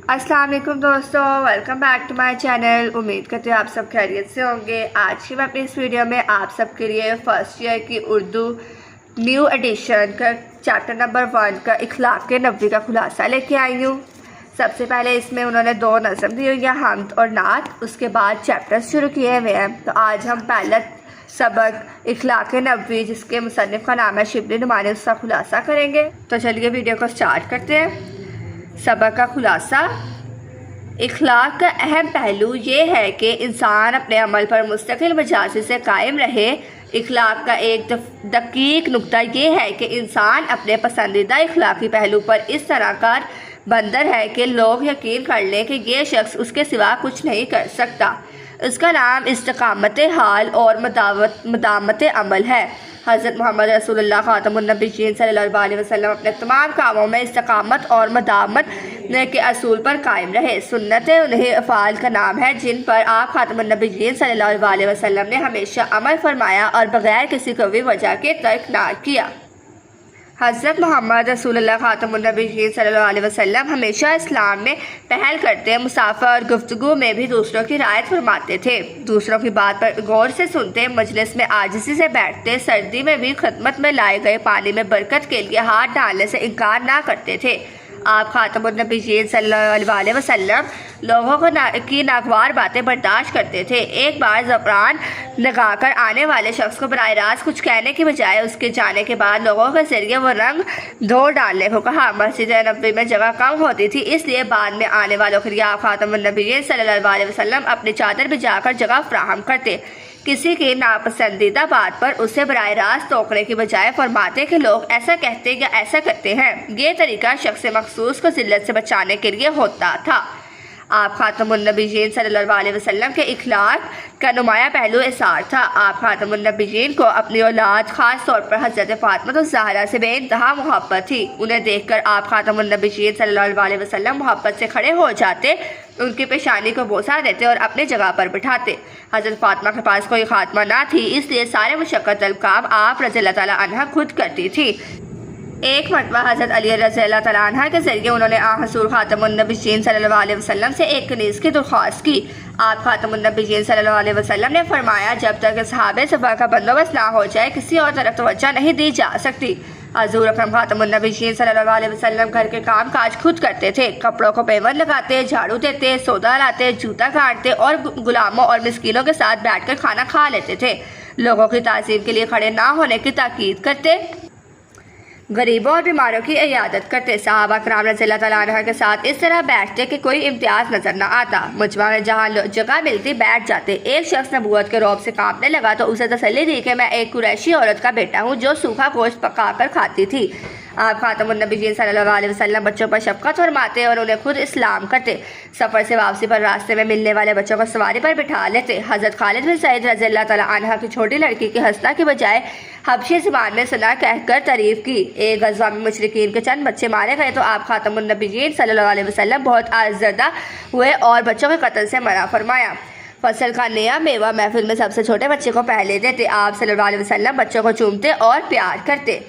अस्सलाम वालेकुम दोस्तों, welcome back to my channel. उम्मीद करती हूँ आप सब खैरियत से होंगे। आज की मैं अपनी इस वीडियो में आप सबके लिए फर्स्ट ईयर की उर्दू न्यू एडिशन का चैप्टर नंबर 1 का इखलाक नबवी का खुलासा लेके आई हूँ। सबसे पहले इसमें उन्होंने 2 नज़म दी हुई है, हम्द और नात। उसके बाद चैप्टर्स शुरू किए हुए हैं। तो आज हम पहला सबक इखलाक नबवी, जिसके मुसन्निफ़ का नाम है शिबली नुमानी, उसका खुलासा करेंगे। तो चलिए वीडियो को स्टार्ट करते हैं। सबक का खुलासा। इखलाक का अहम पहलू ये है कि इंसान अपने अमल पर मुस्तकिल मिजाजी से कायम रहे। इखलाक का एक दकीक नुक्ता ये है कि इंसान अपने पसंदीदा इखलाकी पहलू पर इस तरह का बंदर है कि लोग यकीन कर लें कि ये शख्स उसके सिवा कुछ नहीं कर सकता। इसका नाम इस्तिकामत हाल और मदामत अमल है। हज़रत मोहम्मद रसूलुल्लाह ख़ातमुन नबिय्यीन सल्लल्लाहु अलैहि वसल्लम अपने तमाम कामों में इस्तिकामत और मदामत के असूल पर कायम रहे। सुन्नत उन्हें अफ़ाल का नाम है जिन पर आप ख़ातमुन नबिय्यीन सल्लल्लाहु अलैहि वसल्लम ने हमेशा अमल फरमाया और बग़ैर किसी कवी वजह के तर्क ना किया। हज़रत मोहम्मद रसूलुल्लाह ख़ातमुन नबिय्यीन सल्लल्लाहु अलैहि वसल्लम हमेशा इस्लाम में पहल करते, मुसाफ़ा और गुफ्तगू में भी दूसरों की रियायत फरमाते थे। दूसरों की बात पर गौर से सुनते, मजलिस में आजिज़ी से बैठते, सर्दी में भी खिदमत में लाए गए पानी में बरकत के लिए हाथ डालने से इनकार ना करते थे। आप ख़ातमुन नबिय्यीन सल्लल्लाहु अलैहि वसल्लम लोगों को की नागवार बातें बर्दाश्त करते थे। एक बार ज़फ़रान लगाकर आने वाले शख्स को बराह रास्त कुछ कहने की बजाय उसके जाने के बाद लोगों के ज़रिए वो रंग धो डालने को कहा। मस्जिद नबवी में जगह कम होती थी, इसलिए बाद में आने वालों के लिए आप ख़ातमुन नबिय्यीन सल्लल्लाहु अलैहि वसल्लम अपनी चादर भिजाकर जगह फराहम करते। किसी की नापसंदीदा बात पर उसे बराह रास्त टोकने की बजाय फरमाते कि लोग ऐसा कहते या ऐसा करते हैं। ये तरीका शख्स मखसूस को ज़िल्लत से बचाने के लिए होता था। आप ख़ातमुन नबिय्यीन सल्लल्लाहु अलैहि वसल्लम के इखलाक का नुमाया पहलू इसार था। आप ख़ातमुन नबिय्यीन को अपनी औलाद, ख़ास तौर पर हज़रत फ़ातिमा ज़हरा से बेइंतहा मोहब्बत थी। उन्हें देखकर आप ख़ातमुन नबिय्यीन सल्लल्लाहु अलैहि वसल्लम मोहब्बत से खड़े हो जाते, उनकी पेशानी को बोसा देते और अपनी जगह पर बिठाते। हज़रत फ़ातिमा के पास कोई खात्मा ना थी, इसलिए सारे मुशक्क़त तलब काम आप रज़ियल्लाहु तआला अन्हा खुद करती थी। एक मरतबा हज़रत अली रज़ियल्लाहु तआला अन्हा के ज़रिए उन्होंने हज़ूर ख़ातमुन नबिय्यीन सल्लल्लाहु अलैहि वसल्लम से एक कनीज़ की दरख्वास्त की। आप ख़ातमुन नबिय्यीन सल्लल्लाहु अलैहि वसल्लम ने फरमाया, जब तक सहाबे सफ़ा का बंदोबस्त ना हो जाए किसी और तरफ तवज्जो नहीं दी जा सकती। हज़ूर अकरम ख़ातमुन नबिय्यीन सल्लल्लाहु अलैहि वसल्लम घर के काम काज खुद करते थे। कपड़ों को पेवन लगाते, झाड़ू देते, सौदा लाते, जूता काटते और गुलामों और मिस्कीनों के साथ बैठकर खाना खा लेते थे। लोगों की ताज़ीम के लिए खड़े ना होने की ताकीद करते, गरीबों और बीमारों की इयादत करते। सहाबा किराम रज़ियल्लाहु तआला अन्हुम के साथ इस तरह बैठते कि कोई इम्तियाज़ नज़र न आता। मजमा में जहाँ जगह मिलती बैठ जाते। एक शख्स नबूवत के रौब से कांपने लगा तो उसे तसल्ली दी कि मैं एक कुरैशी औरत का बेटा हूँ जो सूखा गोश्त पकाकर खाती थी। आप ख़ातमुन नबिय्यीन सल्लल्लाहु अलैहि वसल्लम बच्चों पर शफ़क़त फरमाते और उन्हें खुद इस्लाम करते। सफ़र से वापसी पर रास्ते में मिलने वाले बच्चों को सवारी पर बिठा लेते। हज़रत खालिद बिन सईद रज़ियल्लाहु तआला अन्हा की छोटी लड़की की हंसना की बजाय हबशी ज़बान में सना कहकर तारीफ़ की। एक ग़ज़वा में मुशरिकीन के चंद बच्चे मारे गए तो आप ख़ातमुन नबिय्यीन सल्लल्लाहु अलैहि वसल्लम बहुत आज़रदा हुए और बच्चों के कत्ल से मना फरमाया। फसल का नया मेवा महफिल में सबसे छोटे बच्चे को पहले देते। आप सल्लल्लाहु अलैहि वसल्लम बच्चों को चूमते और प्यार करते।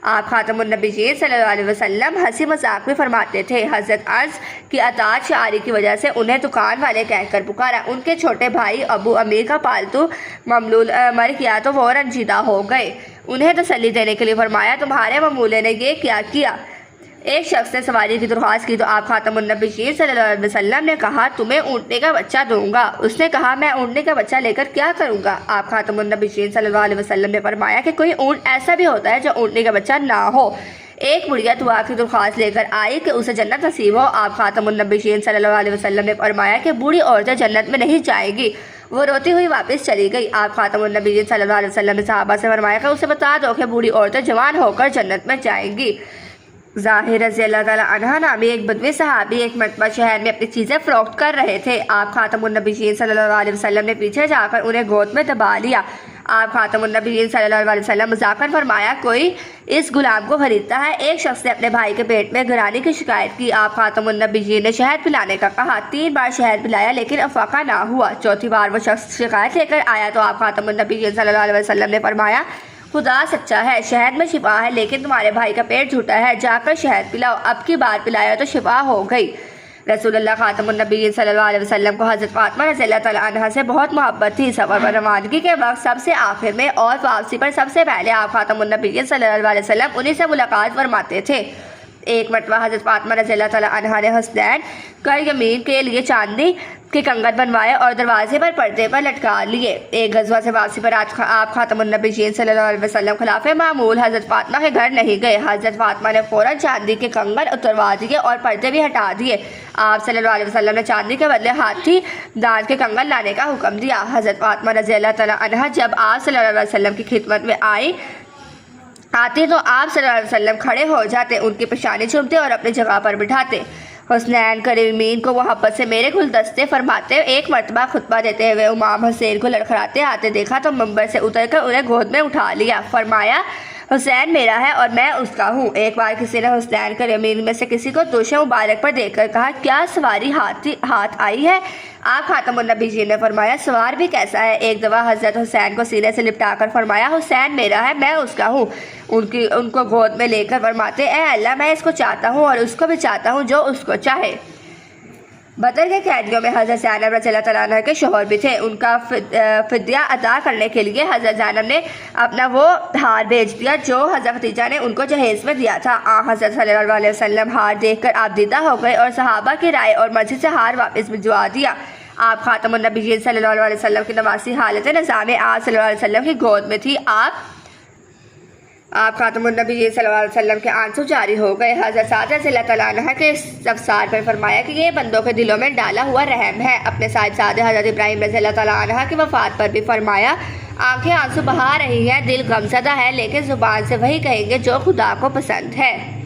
आप ख़ातमुन नबिय्यीन सल्लल्लाहु अलैहि वसल्लम हंसी मजाक भी फरमाते थे। हज़रत अर्ज़ की अताअत शारी की वजह से उन्हें दुकान वाले कहकर पुकारा। उनके छोटे भाई अबू अमीर का पालतू ममलूल मर गया तो वो रंजीदा हो गए। उन्हें तसल्ली देने के लिए फरमाया, तुम्हारे ममूले ने ये क्या किया। एक शख्स ने सवारी की दरख्वास्त की तो आप ख़ातमुन नबिय्यीन सल्लल्लाहु अलैहि वसल्लम ने कहा, तुम्हें ऊँटने का बच्चा दूंगा। उसने कहा, मैं ऊँटने का बच्चा लेकर क्या करूँगा। आप ख़ातमुन नबिय्यीन सल्लल्लाहु अलैहि वसल्लम ने फरमाया कि कोई ऊँट ऐसा भी होता है जो ऊँटने का बच्चा ना हो। एक बुढ़िया दुआ की दरख्वास्त लेकर आई कि उसे जन्नत नसीब हो। आप ख़ातमुन नबिय्यीन सल्लल्लाहु अलैहि वसल्लम ने फरमाया कि बूढ़ी औरतें जन्नत में नहीं जाएंगी। वो रोती हुई वापस चली गई। आप ख़ातमुन नबिय्यीन सल्लल्लाहु अलैहि वसल्लम ने सहाबा से फरमाया कि उसे बता दो कि बूढ़ी औरतें जवान होकर जन्नत में जाएंगी। ज़ाहिर रज़ियल्लाहु तआला अन्हा नामी एक बदवी सहाबी एक मरतबा शहर में अपनी चीज़ें फ़रोख्त कर रहे थे। आप ख़ातमुन नबिय्यीन सल्लल्लाहु अलैहि वसल्लम ने पीछे जाकर उन्हें गोद में दबा लिया। आप ख़ातमुन नबिय्यीन सल्लल्लाहु अलैहि वसल्लम मज़ाक़न फरमाया, कोई इस गुलाम को खरीदता है। एक शख्स ने अपने भाई के पेट में घरानी की शिकायत की। आप ख़ातमुन नबिय्यीन ने शहद पिलाने का कहा। 3 बार शहद पिलाया लेकिन अफाका ना हुआ। चौथी बार वो शख्स शिकायत लेकर आया तो आप ख़ातमुन नबिय्यीन सल्लल्लाहु अलैहि वसल्लम ने फरमाया, खुदा सच्चा है, शहद में शिफा है, लेकिन तुम्हारे भाई का पेट झूठा है, जाकर शहद पिलाओ। अब की बार पिलाया तो शिफा हो गई। रसूलुल्लाह खातमुन नबी सल्लल्लाहु अलैहि वसल्लम को हज़रत फातिमा रज़ियल्लाहु तआला अन्हा से बहुत मोहब्बत थी। सफ़र पर रवानगी के वक्त सबसे आखिर में और वापसी पर सबसे पहले आप खातमुन नबी सल्लल्लाहु अलैहि वसल्लम उन्हीं से मुलाकात फरमाते थे। एक मरतबा हज़रत फातिमा रज़ियल्लाहु तआला अन्हा ने हुसैन कर यमीन के लिए चांदी के कंगन बनवाए और दरवाजे पर पर्दे पर लटका लिए। एक गज़वा से वापसी पर आज आप खातमुन नबीय्यीन सल्लल्लाहु अलैहि वसल्लम खिलाफ़े मामूल हज़रत फातिमा के घर नहीं गए। हज़रत फातिमा ने फ़ौरन चांदी के कंगन उतरवा दिए और पर्दे भी हटा दिए। आप सल्लल्लाहु अलैहि वसल्लम ने चांदी के बदले हाथी दांत के कंगन लाने का हुक्म दिया। हज़रत फातिमा रज़ियल्लाहु तआला अन्हा जब आप सल्लल्लाहु अलैहि वसल्लम की खिदमत में आती तो आप सल्लल्लाहु अलैहि वसल्लम खड़े हो जाते, उनकी पेशानी चूमते और अपनी जगह पर बिठाते। हुसैन करीमीन को मोहब्बत से मेरे गुलदस्ते फरमाते। एक मरतबा खुतबा देते हुए इमाम हुसैन को लड़खड़ाते आते देखा तो मंबर से उतरकर उन्हें गोद में उठा लिया। फरमाया, हुसैन मेरा है और मैं उसका हूँ। एक बार किसी ने हुसैन करीमीन में से किसी को दोष मुबारक पर देखकर कहा, क्या सवारी हाथ आई है? आप खातमुन नबीय्यीन ने फरमाया, सवार भी कैसा है? एक दफ़ा हज़रत हुसैन को सीने से लिपटाकर फरमाया, हुसैन मेरा है, मैं उसका हूँ। उनको गोद में लेकर फरमाते, ए अल्लाह, मैं इसको चाहता हूँ और उसको भी चाहता हूँ जो उसको चाहे। बदर के कैदियों में हज़रत ज़ैनब रज़ियल्लाहु तआला अन्हा के शौहर भी थे। उनका फिद्या अदा करने के लिए हज़रत ज़ैनब ने अपना वो हार भेज दिया जो हज़रत खदीजा ने उनको जहेज़ में दिया था। हज़रत सल्लल्लाहु अलैहि वसल्लम हार देखकर आबदीदा हो गए और सहाबा की राय और मर्जी से हार वापस भिजवा दिया। आप खातमुन नबीय्यीन सल्लल्लाहु अलैहि वसल्लम की नवासी हालत निज़ाम आप सल्लल्लाहु अलैहि वसल्लम की गोद में थी। आप खातमुन नबीय्यीन सल्लल्लाहु अलैहि वसल्लम के आंसू जारी हो गए। हज़रत साद रज़ियल्लाहु तआला अन्हा के अफ़सार पर फरमाया कि ये बंदों के दिलों में डाला हुआ रहम है। अपने साहिबजादे हज़रत इब्राहीम रज़ियल्लाहु तआला अन्हा की वफ़ात पर भी फरमाया, आंखें आंसू बहा रही हैं, दिल गमज़दा है, लेकिन ज़ुबान से वही कहेंगे जो खुदा को पसंद है।